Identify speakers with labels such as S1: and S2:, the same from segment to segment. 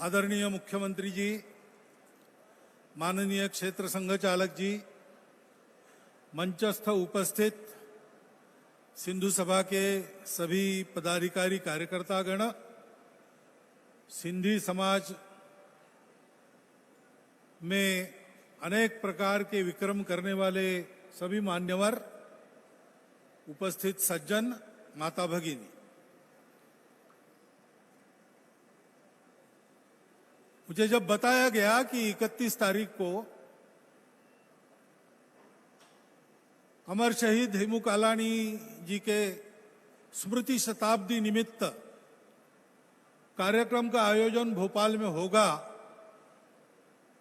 S1: आदरणीय मुख्यमंत्री जी, माननीय क्षेत्र संघ चालक जी, मंचस्थ उपस्थित सिंधु सभा के सभी पदाधिकारी कार्यकर्तागण, सिंधी समाज में अनेक प्रकार के विक्रम करने वाले सभी मान्यवर, उपस्थित सज्जन, माता भगिनी, मुझे जब बताया गया कि 31 तारीख को अमर शहीद हेमू कालानी जी के स्मृति शताब्दी निमित्त कार्यक्रम का आयोजन भोपाल में होगा,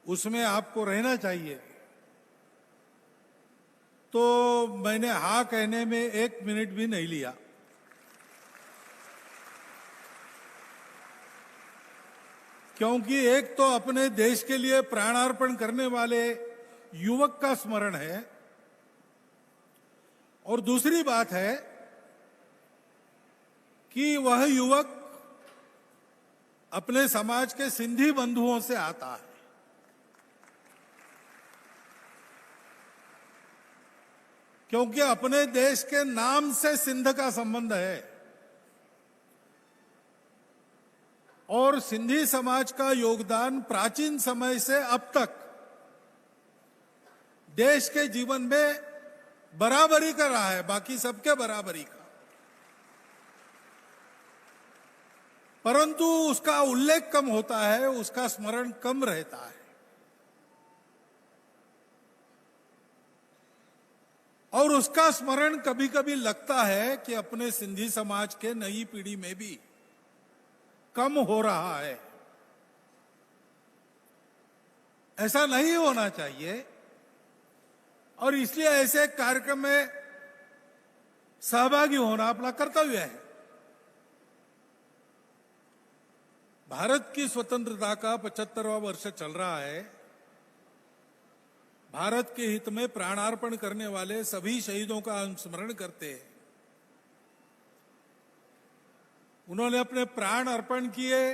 S1: उसमें आपको रहना चाहिए, तो मैंने हाँ कहने में 1 मिनट भी नहीं लिया। क्योंकि एक तो अपने देश के लिए प्राणार्पण करने वाले युवक का स्मरण है, और दूसरी बात है कि वह युवक अपने समाज के सिंधी बंधुओं से आता है। क्योंकि अपने देश के नाम से सिंध का संबंध है, और सिंधी समाज का योगदान प्राचीन समय से अब तक देश के जीवन में बराबरी का रहा है, बाकी सबके बराबरी का, परंतु उसका उल्लेख कम होता है, उसका स्मरण कम रहता है। और उसका स्मरण कभी कभी लगता है कि अपने सिंधी समाज के नई पीढ़ी में भी कम हो रहा है। ऐसा नहीं होना चाहिए, और इसलिए ऐसे कार्यक्रम में सहभागी होना अपना कर्तव्य है। भारत की स्वतंत्रता का 75वां वर्ष चल रहा है। भारत के हित में प्राणार्पण करने वाले सभी शहीदों का हम स्मरण करते हैं। उन्होंने अपने प्राण अर्पण किए,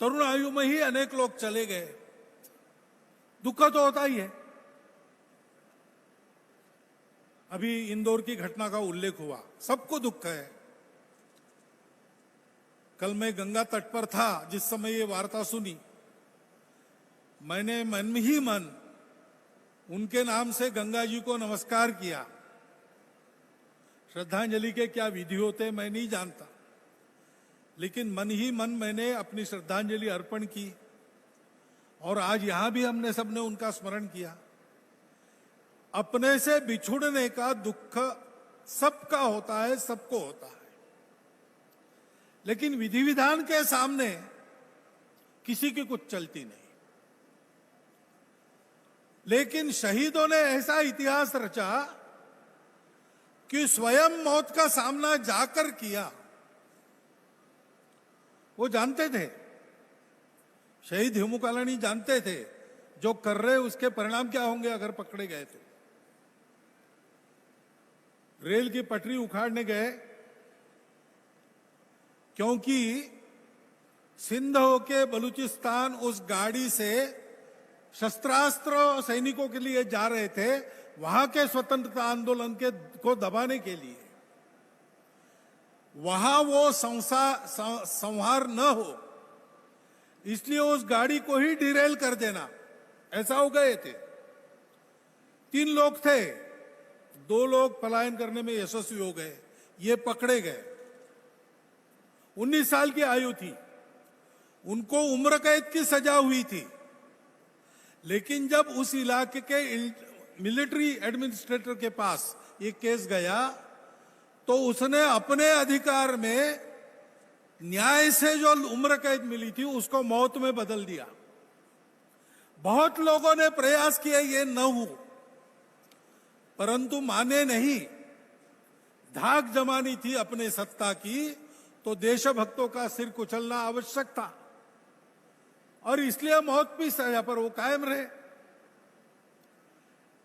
S1: तरुण आयु में ही अनेक लोग चले गए। दुख तो होता ही है। अभी इंदौर की घटना का उल्लेख हुआ, सबको दुख है। कल मैं गंगा तट पर था जिस समय ये वार्ता सुनी, मैंने मन ही मन उनके नाम से गंगा जी को नमस्कार किया। श्रद्धांजलि के क्या विधि होते मैं नहीं जानता, लेकिन मन ही मन मैंने अपनी श्रद्धांजलि अर्पण की, और आज यहां भी हमने सबने उनका स्मरण किया। अपने से बिछुड़ने का दुख सबका होता है, सबको होता है, लेकिन विधि विधान के सामने किसी की कुछ चलती नहीं। लेकिन शहीदों ने ऐसा इतिहास रचा कि स्वयं मौत का सामना जाकर किया। वो जानते थे, शहीद हेमू कालानी जानते थे जो कर रहे उसके परिणाम क्या होंगे अगर पकड़े गए तो। रेल की पटरी उखाड़ने गए, क्योंकि सिंध होके बलूचिस्तान उस गाड़ी से शस्त्रास्त्र सैनिकों के लिए जा रहे थे, वहां के स्वतंत्रता आंदोलन को दबाने के लिए। वहां वो संहार न हो, इसलिए उस गाड़ी को ही डिरेल कर देना, ऐसा हो गए थे। 3 लोग थे, 2 लोग पलायन करने में यशस्वी हो गए, ये पकड़े गए। 19 साल की आयु थी, उनको उम्र कैद की सजा हुई थी। लेकिन जब उस इलाके के मिलिट्री एडमिनिस्ट्रेटर के पास ये केस गया, तो उसने अपने अधिकार में न्याय से जो उम्र कैद मिली थी उसको मौत में बदल दिया। बहुत लोगों ने प्रयास किए ये न हो, परंतु माने नहीं। धाक जमानी थी अपने सत्ता की, तो देशभक्तों का सिर कुचलना आवश्यक था, और इसलिए मौत की सजा पर वो कायम रहे।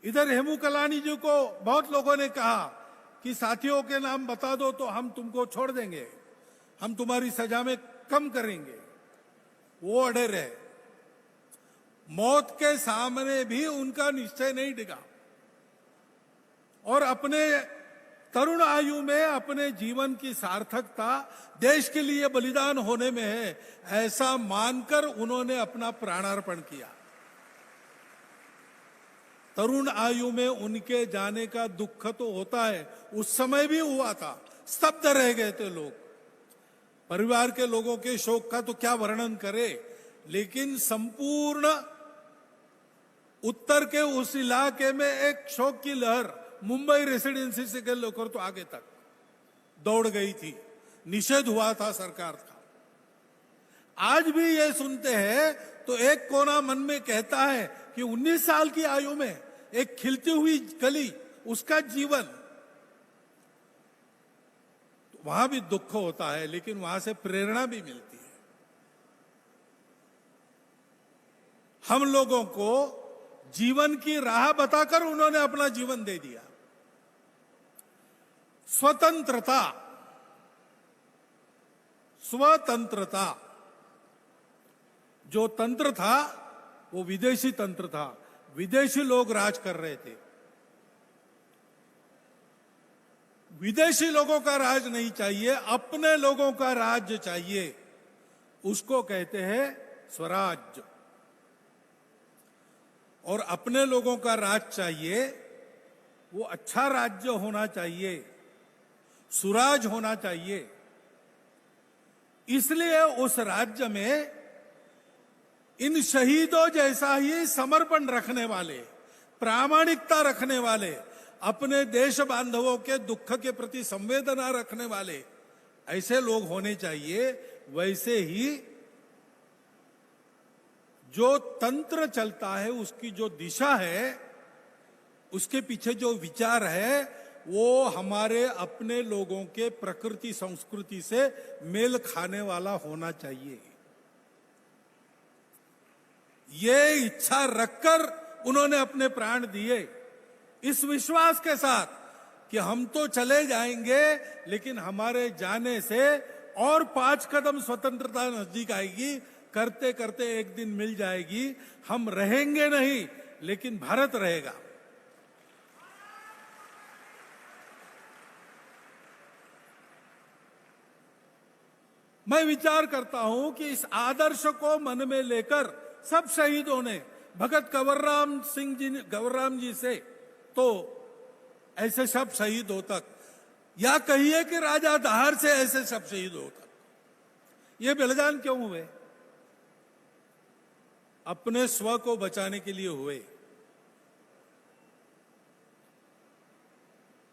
S1: इधर हेमू कालानी जी को बहुत लोगों ने कहा कि साथियों के नाम बता दो तो हम तुमको छोड़ देंगे, हम तुम्हारी सजा में कम करेंगे। वो अड़े रहे। मौत के सामने भी उनका निश्चय नहीं डिगा और अपने तरुण आयु में अपने जीवन की सार्थकता देश के लिए बलिदान होने में है, ऐसा मानकर उन्होंने अपना प्राणार्पण किया। तरुण आयु में उनके जाने का दुख तो होता है, उस समय भी हुआ था, स्तब्ध रह गए थे लोग। परिवार के लोगों के शोक का तो क्या वर्णन करे, लेकिन संपूर्ण उत्तर के उस इलाके में एक शोक की लहर मुंबई रेसिडेंसी से लेकर तो आगे तक दौड़ गई थी। निषेध हुआ था सरकार का। आज भी ये सुनते हैं तो एक कोना मन में कहता है कि 19 साल की आयु में एक खिलती हुई कली, उसका जीवन, वहां भी दुख होता है, लेकिन वहां से प्रेरणा भी मिलती है। हम लोगों को जीवन की राह बताकर उन्होंने अपना जीवन दे दिया। स्वतंत्रता, स्वतंत्रता, जो तंत्र था वो विदेशी तंत्र था, विदेशी लोग राज कर रहे थे। विदेशी लोगों का राज नहीं चाहिए, अपने लोगों का राज्य चाहिए, उसको कहते हैं स्वराज्य। और अपने लोगों का राज चाहिए, वो अच्छा राज्य होना चाहिए, सुराज होना चाहिए। इसलिए उस राज्य में इन शहीदों जैसा ही समर्पण रखने वाले, प्रामाणिकता रखने वाले, अपने देश बांधवों के दुख के प्रति संवेदना रखने वाले ऐसे लोग होने चाहिए। वैसे ही जो तंत्र चलता है, उसकी जो दिशा है, उसके पीछे जो विचार है, वो हमारे अपने लोगों के प्रकृति संस्कृति से मेल खाने वाला होना चाहिए। ये इच्छा रखकर उन्होंने अपने प्राण दिए, इस विश्वास के साथ कि हम तो चले जाएंगे, लेकिन हमारे जाने से और 5 कदम स्वतंत्रता नजदीक आएगी। करते करते एक दिन मिल जाएगी। हम रहेंगे नहीं, लेकिन भारत रहेगा। मैं विचार करता हूं कि इस आदर्श को मन में लेकर सब शहीदों ने, भगत गवर्राम जी से तो ऐसे सब शहीदों तक, या कहिए कि राजा दाहर से ऐसे सब शहीदों तक, ये बलिदान क्यों हुए? अपने स्व को बचाने के लिए हुए।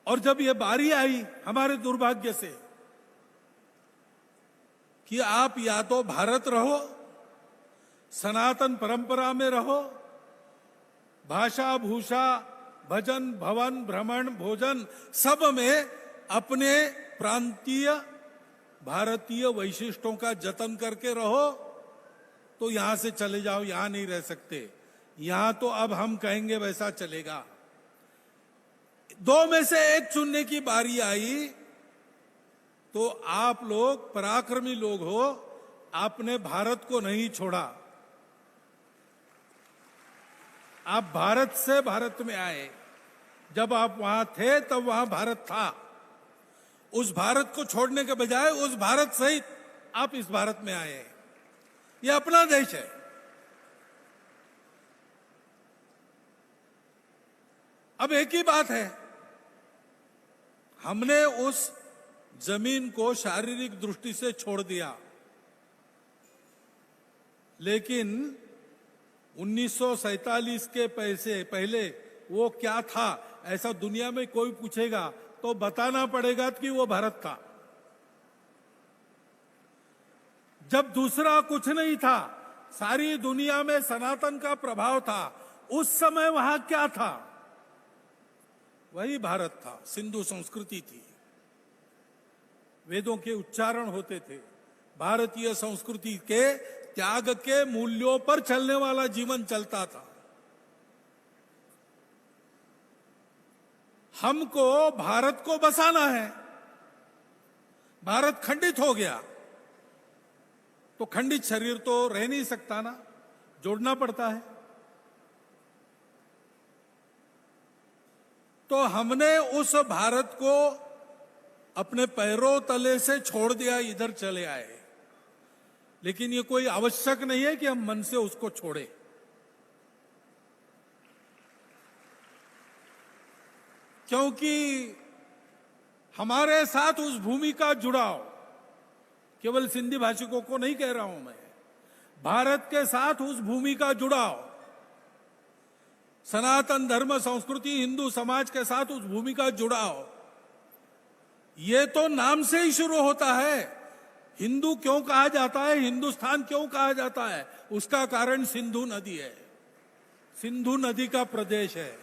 S1: और जब ये बारी आई हमारे दुर्भाग्य से कि आप या तो भारत रहो, सनातन परंपरा में रहो, भाषा भूषा भजन भवन भ्रमण भोजन सब में अपने प्रांतीय भारतीय वैशिष्टों का जतन करके रहो, तो यहां से चले जाओ, यहां नहीं रह सकते। यहां तो अब हम कहेंगे वैसा चलेगा। 2 में से एक चुनने की बारी आई तो आप लोग पराक्रमी लोग हो, आपने भारत को नहीं छोड़ा। आप भारत से भारत में आए। जब आप वहां थे तब वहां भारत था। उस भारत को छोड़ने के बजाय उस भारत सहित आप इस भारत में आए। यह अपना देश है। अब एक ही बात है, हमने उस जमीन को शारीरिक दृष्टि से छोड़ दिया, लेकिन 1947 के पहले वो क्या था, ऐसा दुनिया में कोई पूछेगा तो बताना पड़ेगा कि वो भारत था। जब दूसरा कुछ नहीं था, सारी दुनिया में सनातन का प्रभाव था, उस समय वहां क्या था? वही भारत था। सिंधु संस्कृति थी, वेदों के उच्चारण होते थे, भारतीय संस्कृति के त्याग के मूल्यों पर चलने वाला जीवन चलता था। हमको भारत को बसाना है। भारत खंडित हो गया, तो खंडित शरीर तो रह नहीं सकता ना, जोड़ना पड़ता है। तो हमने उस भारत को अपने पैरों तले से छोड़ दिया, इधर चले आए। लेकिन ये कोई आवश्यक नहीं है कि हम मन से उसको छोड़े। क्योंकि हमारे साथ उस भूमि का जुड़ाव, केवल सिंधी भाषिकों को नहीं कह रहा हूं मैं, भारत के साथ उस भूमि का जुड़ाव, सनातन धर्म संस्कृति हिंदू समाज के साथ उस भूमि का जुड़ाव, ये तो नाम से ही शुरू होता है। हिंदू क्यों कहा जाता है, हिंदुस्तान क्यों कहा जाता है, उसका कारण सिंधु नदी है, सिंधु नदी का प्रदेश है।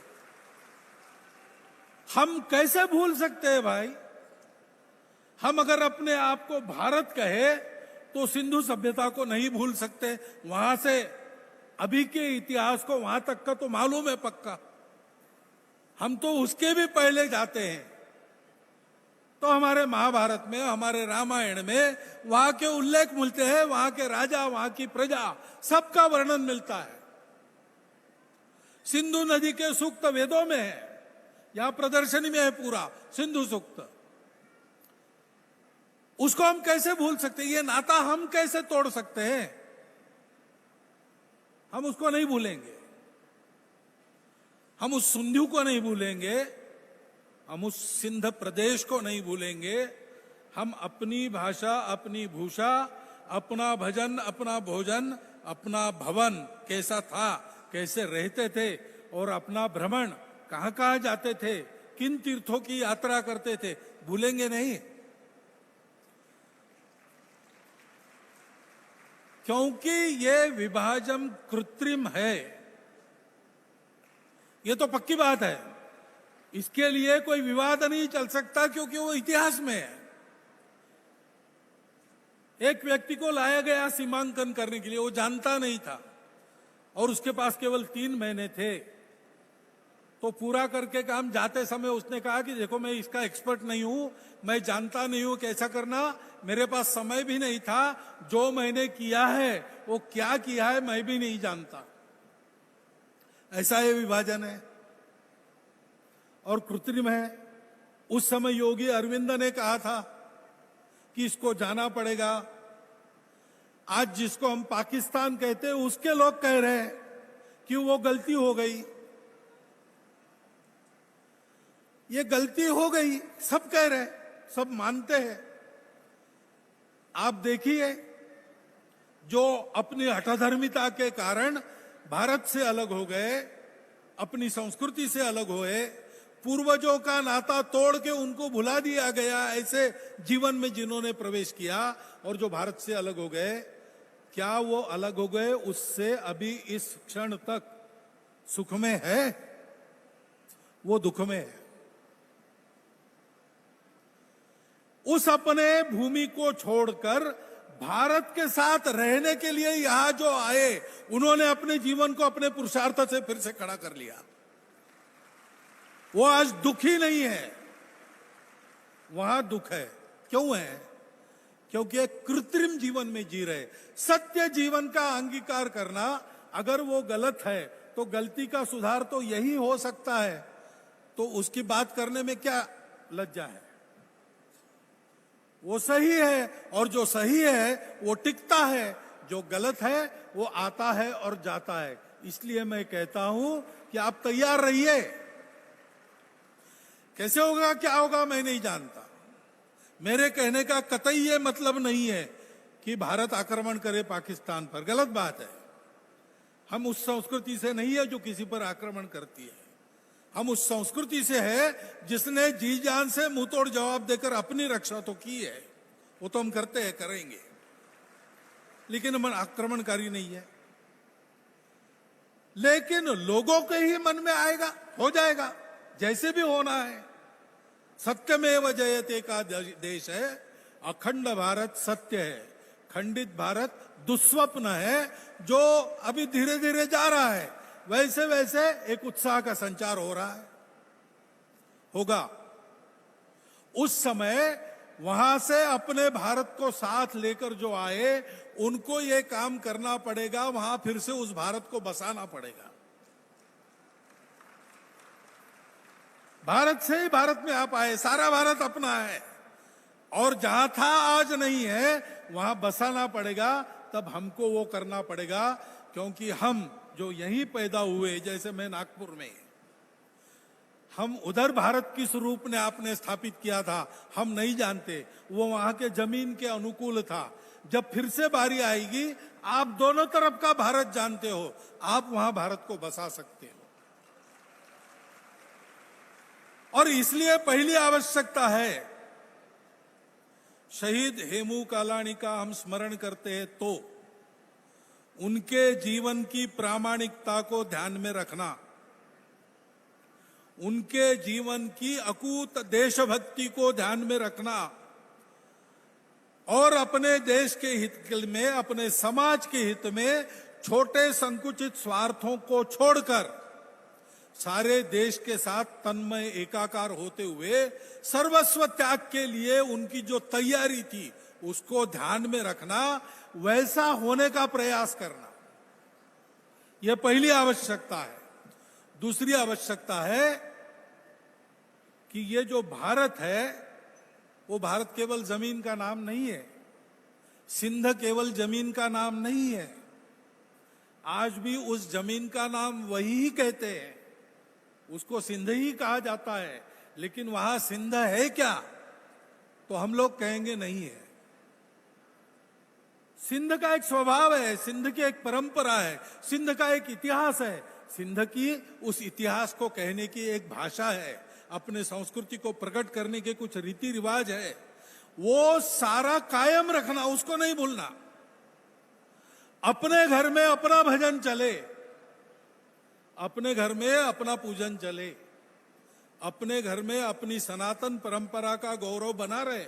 S1: हम कैसे भूल सकते हैं भाई? हम अगर अपने आप को भारत कहे तो सिंधु सभ्यता को नहीं भूल सकते। वहां से अभी के इतिहास को वहां तक का तो मालूम है पक्का, हम तो उसके भी पहले जाते हैं। तो हमारे महाभारत में, हमारे रामायण में वहां के उल्लेख मिलते हैं, वहां के राजा, वहां की प्रजा, सबका वर्णन मिलता है। सिंधु नदी के सूक्त वेदों में है, यहां प्रदर्शनी में है पूरा सिंधु सूक्त। उसको हम कैसे भूल सकते हैं? ये नाता हम कैसे तोड़ सकते हैं? हम उसको नहीं भूलेंगे, हम उस सिंधु को नहीं भूलेंगे, हम उस सिंध प्रदेश को नहीं भूलेंगे। हम अपनी भाषा, अपनी भूषा, अपना भजन, अपना भोजन, अपना भवन कैसा था, कैसे रहते थे, और अपना भ्रमण कहां कहां जाते थे, किन तीर्थों की यात्रा करते थे, भूलेंगे नहीं। क्योंकि ये विभाजन कृत्रिम है, ये तो पक्की बात है, इसके लिए कोई विवाद नहीं चल सकता, क्योंकि वो इतिहास में है। एक व्यक्ति को लाया गया सीमांकन करने के लिए, वो जानता नहीं था और उसके पास केवल 3 महीने थे। तो पूरा करके काम जाते समय उसने कहा कि देखो मैं इसका एक्सपर्ट नहीं हूं, मैं जानता नहीं हूं कैसा करना, मेरे पास समय भी नहीं था, जो मैंने किया है वो क्या किया है मैं भी नहीं जानता। ऐसा ये विभाजन है और कृत्रिम है। उस समय योगी अरविंद ने कहा था कि इसको जाना पड़ेगा। आज जिसको हम पाकिस्तान कहते हैं उसके लोग कह रहे हैं कि वो गलती हो गई, ये गलती हो गई, सब कह रहे हैं, सब मानते हैं। आप देखिए, जो अपनी हठधर्मिता के कारण भारत से अलग हो गए, अपनी संस्कृति से अलग हुए, पूर्वजों का नाता तोड़ के उनको भुला दिया गया, ऐसे जीवन में जिन्होंने प्रवेश किया और जो भारत से अलग हो गए, क्या वो अलग हो गए उससे अभी इस क्षण तक सुख में है? वो दुख में है। उस अपने भूमि को छोड़कर भारत के साथ रहने के लिए यहां जो आए, उन्होंने अपने जीवन को अपने पुरुषार्थ से फिर से खड़ा कर लिया। वो आज दुखी नहीं है, वहां दुख है। क्यों है? क्योंकि एक कृत्रिम जीवन में जी रहे। सत्य जीवन का अंगीकार करना, अगर वो गलत है तो गलती का सुधार तो यही हो सकता है, तो उसकी बात करने में क्या लज्जा है? वो सही है और जो सही है वो टिकता है, जो गलत है वो आता है और जाता है। इसलिए मैं कहता हूं कि आप तैयार रहिए। कैसे होगा, क्या होगा, मैं नहीं जानता। मेरे कहने का कतई ये मतलब नहीं है कि भारत आक्रमण करे पाकिस्तान पर, गलत बात है। हम उस संस्कृति से नहीं है जो किसी पर आक्रमण करती है। हम उस संस्कृति से है जिसने जी जान से मुंह तोड़ जवाब देकर अपनी रक्षा तो की है, वो तो हम करते हैं, करेंगे, लेकिन हम आक्रमणकारी नहीं है। लेकिन लोगों के ही मन में आएगा, हो जाएगा, जैसे भी होना है। सत्यमेव जयते का देश है, अखंड भारत सत्य है, खंडित भारत दुस्वप्न है, जो अभी धीरे धीरे जा रहा है। वैसे वैसे एक उत्साह का संचार हो रहा है, होगा। उस समय वहां से अपने भारत को साथ लेकर जो आए, उनको ये काम करना पड़ेगा, वहां फिर से उस भारत को बसाना पड़ेगा। भारत से ही भारत में आप आए, सारा भारत अपना है, और जहां था आज नहीं है, वहां बसाना पड़ेगा। तब हमको वो करना पड़ेगा, क्योंकि हम जो यहीं पैदा हुए, जैसे मैं नागपुर में, हम उधर भारत किस रूप ने आपने स्थापित किया था हम नहीं जानते, वो वहां के जमीन के अनुकूल था। जब फिर से बारी आएगी, आप दोनों तरफ का भारत जानते हो, आप वहां भारत को बसा सकते हो। और इसलिए पहली आवश्यकता है, शहीद हेमू कालाणी का हम स्मरण करते हैं तो उनके जीवन की प्रामाणिकता को ध्यान में रखना, उनके जीवन की अकूत देशभक्ति को ध्यान में रखना, और अपने देश के हित में, अपने समाज के हित में छोटे संकुचित स्वार्थों को छोड़कर सारे देश के साथ तन्मय एकाकार होते हुए सर्वस्व त्याग के लिए उनकी जो तैयारी थी उसको ध्यान में रखना, वैसा होने का प्रयास करना, यह पहली आवश्यकता है। दूसरी आवश्यकता है कि ये जो भारत है, वो भारत केवल जमीन का नाम नहीं है, सिंध केवल जमीन का नाम नहीं है। आज भी उस जमीन का नाम वही कहते हैं, उसको सिंध ही कहा जाता है, लेकिन वहां सिंध है क्या, तो हम लोग कहेंगे नहीं है। सिंध का एक स्वभाव है, सिंध की एक परंपरा है, सिंध का एक इतिहास है, सिंध की उस इतिहास को कहने की एक भाषा है, अपने संस्कृति को प्रकट करने के कुछ रीति रिवाज है, वो सारा कायम रखना, उसको नहीं भूलना। अपने घर में अपना भजन चले, अपने घर में अपना पूजन चले, अपने घर में अपनी सनातन परंपरा का गौरव बना रहे,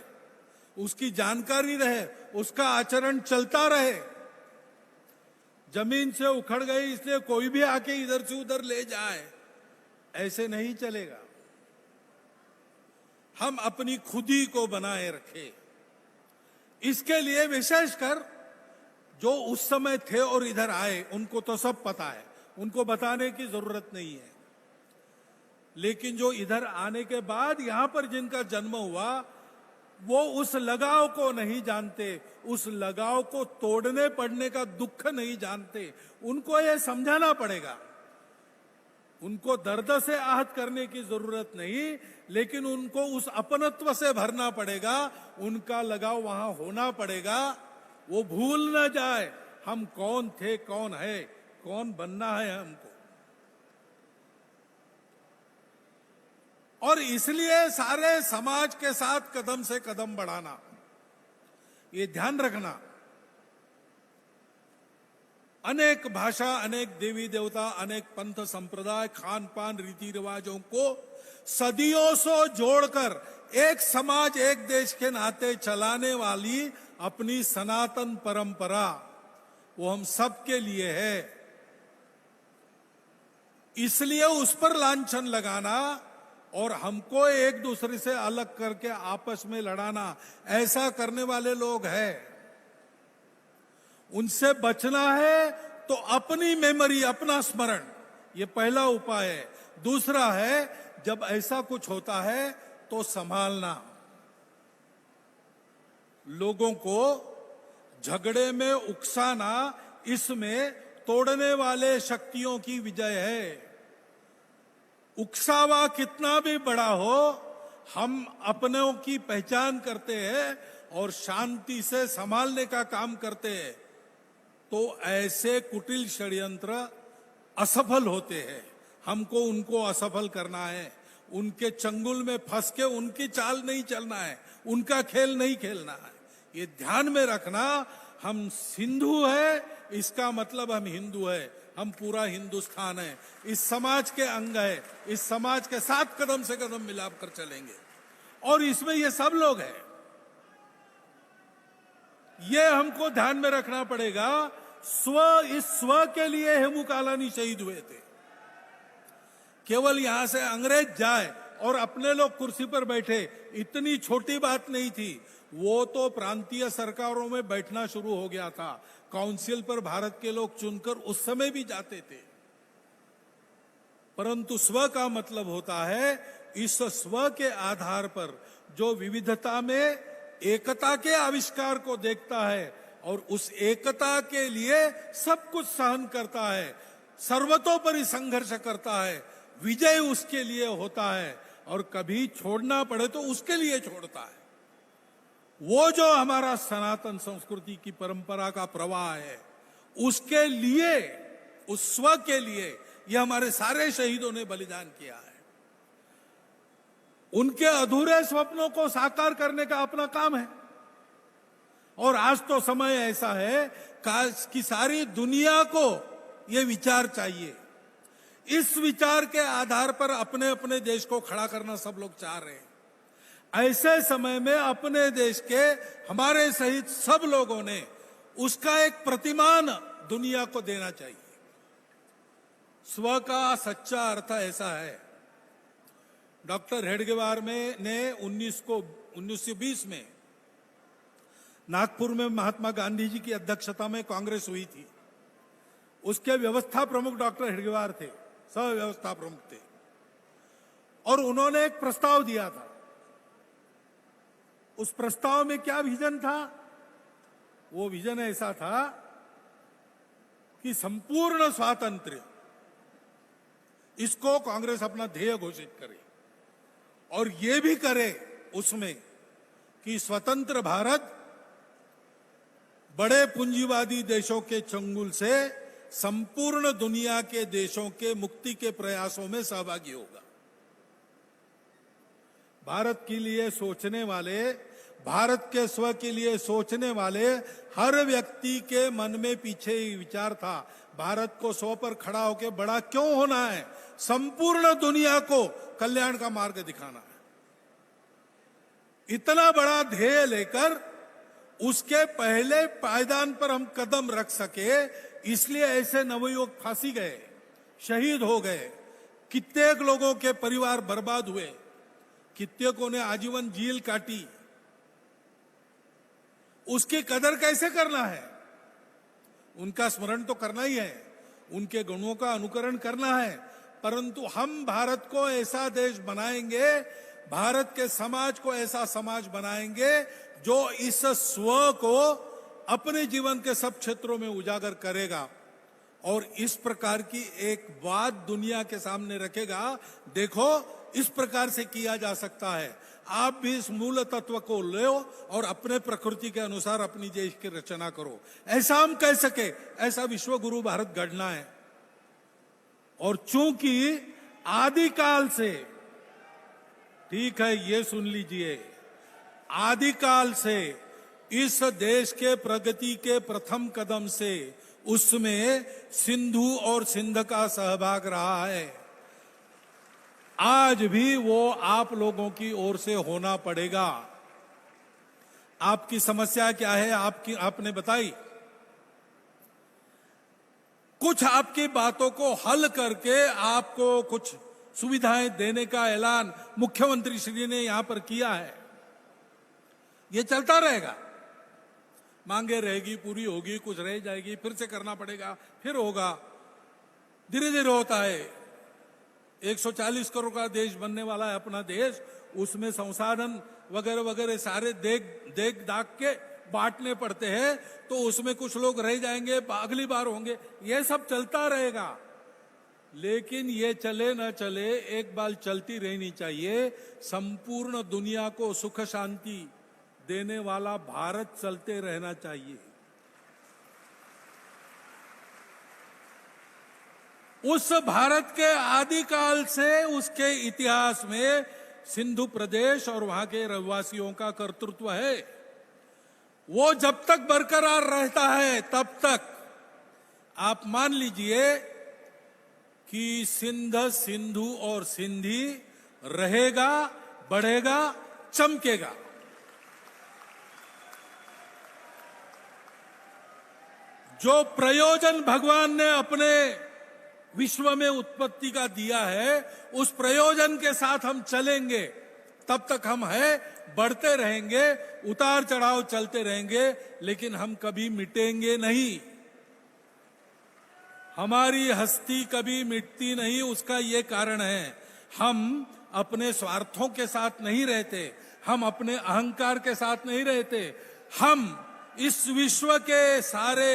S1: उसकी जानकारी रहे, उसका आचरण चलता रहे। जमीन से उखड़ गई इसलिए कोई भी आके इधर से उधर ले जाए, ऐसे नहीं चलेगा। हम अपनी खुदी को बनाए रखें। इसके लिए विशेषकर जो उस समय थे और इधर आए, उनको तो सब पता है, उनको बताने की जरूरत नहीं है। लेकिन जो इधर आने के बाद यहां पर जिनका जन्म हुआ, वो उस लगाव को नहीं जानते, उस लगाव को तोड़ने पड़ने का दुख नहीं जानते। उनको यह समझाना पड़ेगा। उनको दर्द से आहत करने की जरूरत नहीं, लेकिन उनको उस अपनत्व से भरना पड़ेगा, उनका लगाव वहां होना पड़ेगा। वो भूल न जाए हम कौन थे, कौन है, कौन बनना है हमको। और इसलिए सारे समाज के साथ कदम से कदम बढ़ाना, ये ध्यान रखना। अनेक भाषा, अनेक देवी देवता, अनेक पंथ संप्रदाय, खान पान, रीति रिवाजों को सदियों से जोड़कर एक समाज, एक देश के नाते चलाने वाली अपनी सनातन परंपरा, वो हम सब के लिए है। इसलिए उस पर लांछन लगाना और हमको एक दूसरे से अलग करके आपस में लड़ाना, ऐसा करने वाले लोग हैं, उनसे बचना है। तो अपनी मेमोरी, अपना स्मरण, ये पहला उपाय है। दूसरा है, जब ऐसा कुछ होता है तो संभालना। लोगों को झगड़े में उकसाना, इसमें तोड़ने वाले शक्तियों की विजय है। उकसावा कितना भी बड़ा हो, हम अपनों की पहचान करते हैं और शांति से संभालने का काम करते हैं, तो ऐसे कुटिल षड्यंत्र असफल होते हैं। हमको उनको असफल करना है, उनके चंगुल में फंस के उनकी चाल नहीं चलना है, उनका खेल नहीं खेलना है। ये ध्यान में रखना। हम सिंधु है, इसका मतलब हम हिंदू है, हम पूरा हिंदुस्तान है, इस समाज के अंग है, इस समाज के साथ कदम से कदम मिलाकर चलेंगे। और इसमें ये सब लोग हैं, ये हमको ध्यान में रखना पड़ेगा। इस स्व के लिए हेमू कालानी शहीद हुए थे। केवल यहां से अंग्रेज जाए और अपने लोग कुर्सी पर बैठे, इतनी छोटी बात नहीं थी। वो तो प्रांतीय सरकारों में बैठना शुरू हो गया था। काउंसिल पर भारत के लोग चुनकर उस समय भी जाते थे। परंतु स्व का मतलब होता है इस स्व के आधार पर जो विविधता में एकता के आविष्कार को देखता है और उस एकता के लिए सब कुछ सहन करता है, सर्वतोपरि संघर्ष करता है, विजय उसके लिए होता है और कभी छोड़ना पड़े तो उसके लिए छोड़ता है। वो जो हमारा सनातन संस्कृति की परंपरा का प्रवाह है, उसके लिए, उस स्व के लिए ये हमारे सारे शहीदों ने बलिदान किया है। उनके अधूरे स्वप्नों को साकार करने का अपना काम है। और आज तो समय ऐसा है कि सारी दुनिया को ये विचार चाहिए। इस विचार के आधार पर अपने अपने देश को खड़ा करना सब लोग चाह रहे हैं। ऐसे समय में अपने देश के हमारे सहित सब लोगों ने उसका एक प्रतिमान दुनिया को देना चाहिए। स्व का सच्चा अर्थ ऐसा है। डॉक्टर हेडगेवार ने 1920 में नागपुर में महात्मा गांधी जी की अध्यक्षता में कांग्रेस हुई थी। उसके व्यवस्था प्रमुख डॉक्टर हेडगेवार थे, सह व्यवस्था प्रमुख थे, और उन्होंने एक प्रस्ताव दिया था। उस प्रस्ताव में क्या विजन था? वो विजन ऐसा था कि संपूर्ण स्वातंत्र्य, इसको कांग्रेस अपना ध्येय घोषित करे और ये भी करे उसमें कि स्वतंत्र भारत बड़े पूंजीवादी देशों के चंगुल से संपूर्ण दुनिया के देशों के मुक्ति के प्रयासों में सहभागी होगा। भारत के लिए सोचने वाले, भारत के स्व के लिए सोचने वाले हर व्यक्ति के मन में पीछे ही विचार था, भारत को स्व पर खड़ा होकर बड़ा क्यों होना है, संपूर्ण दुनिया को कल्याण का मार्ग दिखाना है। इतना बड़ा ध्येय लेकर उसके पहले पायदान पर हम कदम रख सके, इसलिए ऐसे नवयुवक फांसी गए, शहीद हो गए, कितने लोगों के परिवार बर्बाद हुए, कितने ने आजीवन जेल काटी। उसकी कदर कैसे करना है? उनका स्मरण तो करना ही है, उनके गुणों का अनुकरण करना है, परंतु हम भारत को ऐसा देश बनाएंगे, भारत के समाज को ऐसा समाज बनाएंगे जो इस स्व को अपने जीवन के सब क्षेत्रों में उजागर करेगा और इस प्रकार की एक बात दुनिया के सामने रखेगा। देखो, इस प्रकार से किया जा सकता है। आप भी इस मूल तत्व को लो और अपने प्रकृति के अनुसार अपनी देश की रचना करो। ऐसा हम कह सके, ऐसा विश्व गुरु भारत गढ़ना है। और चूंकि आदिकाल से, ठीक है, ये सुन लीजिए, आदिकाल से इस देश के प्रगति के प्रथम कदम से उसमें सिंधु और सिंध का सहभाग रहा है। आज भी वो आप लोगों की ओर से होना पड़ेगा। आपकी समस्या क्या है? आपने बताई। कुछ आपकी बातों को हल करके आपको कुछ सुविधाएं देने का ऐलान मुख्यमंत्री श्री ने यहां पर किया है। ये चलता रहेगा, मांगे रहेगी, पूरी होगी, कुछ रह जाएगी, फिर से करना पड़ेगा, फिर होगा, धीरे धीरे होता है। 140 करोड़ का देश बनने वाला है अपना देश, उसमें संसाधन वगैरह वगैरह सारे देख दाग के बांटने पड़ते हैं, तो उसमें कुछ लोग रह जाएंगे, अगली बार होंगे, ये सब चलता रहेगा। लेकिन ये चले न चले, एक बात चलती रहनी चाहिए, संपूर्ण दुनिया को सुख शांति देने वाला भारत चलते रहना चाहिए। उस भारत के आदिकाल से उसके इतिहास में सिंधु प्रदेश और वहां के रहवासियों का कर्तृत्व है। वो जब तक बरकरार रहता है तब तक आप मान लीजिए कि सिंध, सिंधु और सिंधी रहेगा, बढ़ेगा, चमकेगा। जो प्रयोजन भगवान ने अपने विश्व में उत्पत्ति का दिया है, उस प्रयोजन के साथ हम चलेंगे, तब तक हम है, बढ़ते रहेंगे, उतार चढ़ाव चलते रहेंगे, लेकिन हम कभी मिटेंगे नहीं। हमारी हस्ती कभी मिटती नहीं। उसका ये कारण है, हम अपने स्वार्थों के साथ नहीं रहते, हम अपने अहंकार के साथ नहीं रहते, हम इस विश्व के सारे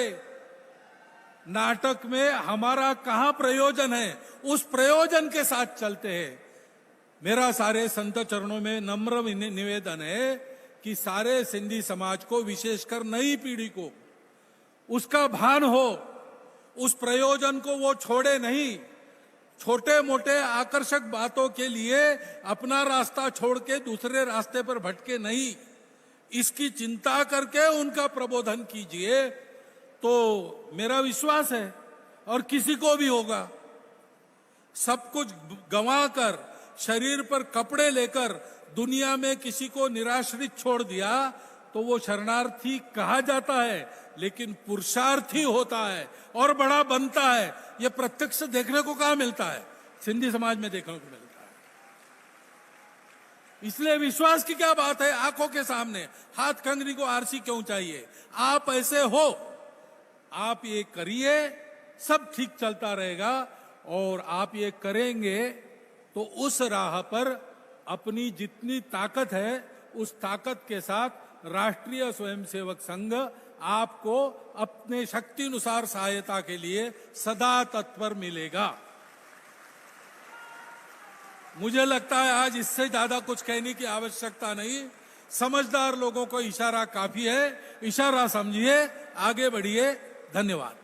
S1: नाटक में हमारा कहां प्रयोजन है, उस प्रयोजन के साथ चलते हैं। मेरा सारे संत चरणों में नम्र निवेदन है कि सारे सिंधी समाज को, विशेषकर नई पीढ़ी को, उसका भान हो, उस प्रयोजन को वो छोड़े नहीं। छोटे मोटे आकर्षक बातों के लिए अपना रास्ता छोड़ के दूसरे रास्ते पर भटके नहीं, इसकी चिंता करके उनका प्रबोधन कीजिए, तो मेरा विश्वास है, और किसी को भी होगा, सब कुछ गंवाकर, शरीर पर कपड़े लेकर दुनिया में किसी को निराश्रित छोड़ दिया तो वो शरणार्थी कहा जाता है, लेकिन पुरुषार्थी होता है और बड़ा बनता है। ये प्रत्यक्ष देखने को कहां मिलता है? सिंधी समाज में देखने को मिलता है। इसलिए विश्वास की क्या बात है, आंखों के सामने, हाथ कंगनी को आरसी क्यों चाहिए? आप ऐसे हो, आप ये करिए, सब ठीक चलता रहेगा। और आप ये करेंगे तो उस राह पर अपनी जितनी ताकत है, उस ताकत के साथ राष्ट्रीय स्वयंसेवक संघ आपको अपने शक्ति अनुसार सहायता के लिए सदा तत्पर मिलेगा। मुझे लगता है आज इससे ज्यादा कुछ कहने की आवश्यकता नहीं। समझदार लोगों को इशारा काफी है। इशारा समझिए, आगे बढ़िए। धन्यवाद।